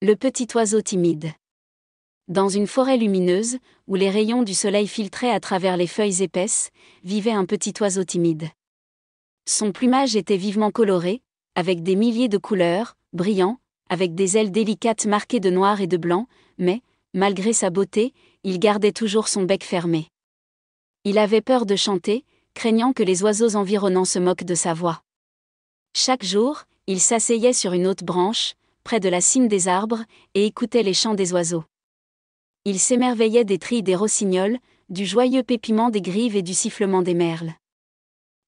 Le petit oiseau timide. Dans une forêt lumineuse, où les rayons du soleil filtraient à travers les feuilles épaisses, vivait un petit oiseau timide. Son plumage était vivement coloré, avec des milliers de couleurs, brillant, avec des ailes délicates marquées de noir et de blanc, mais, malgré sa beauté, il gardait toujours son bec fermé. Il avait peur de chanter, craignant que les oiseaux environnants se moquent de sa voix. Chaque jour, il s'asseyait sur une haute branche, près de la cime des arbres, et écoutait les chants des oiseaux. Il s'émerveillait des trilles des rossignols, du joyeux pépiment des grives et du sifflement des merles.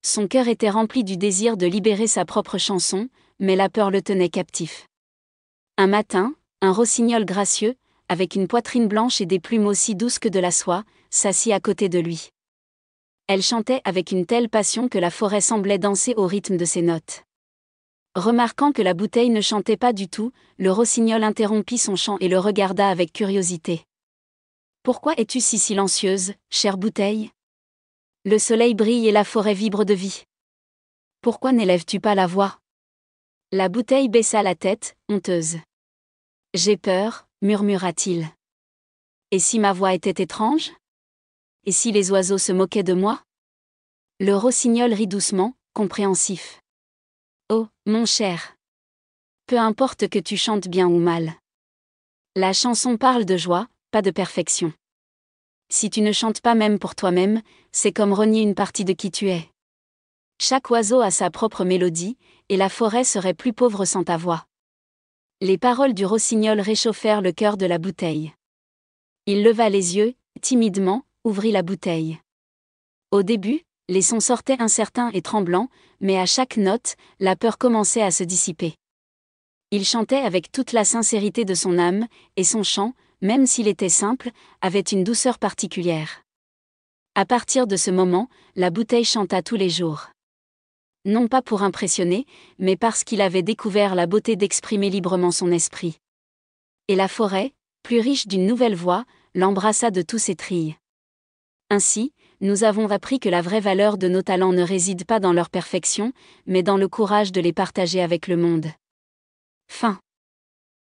Son cœur était rempli du désir de libérer sa propre chanson, mais la peur le tenait captif. Un matin, un rossignol gracieux, avec une poitrine blanche et des plumes aussi douces que de la soie, s'assit à côté de lui. Elle chantait avec une telle passion que la forêt semblait danser au rythme de ses notes. Remarquant que la bouteille ne chantait pas du tout, le rossignol interrompit son chant et le regarda avec curiosité. « Pourquoi es-tu si silencieuse, chère bouteille ? Le soleil brille et la forêt vibre de vie. Pourquoi n'élèves-tu pas la voix ?» La bouteille baissa la tête, honteuse. « J'ai peur, murmura-t-il. Et si ma voix était étrange ? Et si les oiseaux se moquaient de moi ? Le rossignol rit doucement, compréhensif. Oh, mon cher. Peu importe que tu chantes bien ou mal. La chanson parle de joie, pas de perfection. Si tu ne chantes pas même pour toi-même, c'est comme renier une partie de qui tu es. Chaque oiseau a sa propre mélodie, et la forêt serait plus pauvre sans ta voix. Les paroles du rossignol réchauffèrent le cœur de la bouteille. Il leva les yeux, timidement, ouvrit la bouteille. Au début, les sons sortaient incertains et tremblants, mais à chaque note, la peur commençait à se dissiper. Il chantait avec toute la sincérité de son âme, et son chant, même s'il était simple, avait une douceur particulière. À partir de ce moment, la bouteille chanta tous les jours. Non pas pour impressionner, mais parce qu'il avait découvert la beauté d'exprimer librement son esprit. Et la forêt, plus riche d'une nouvelle voix, l'embrassa de tous ses trilles. Ainsi, nous avons appris que la vraie valeur de nos talents ne réside pas dans leur perfection, mais dans le courage de les partager avec le monde. Fin.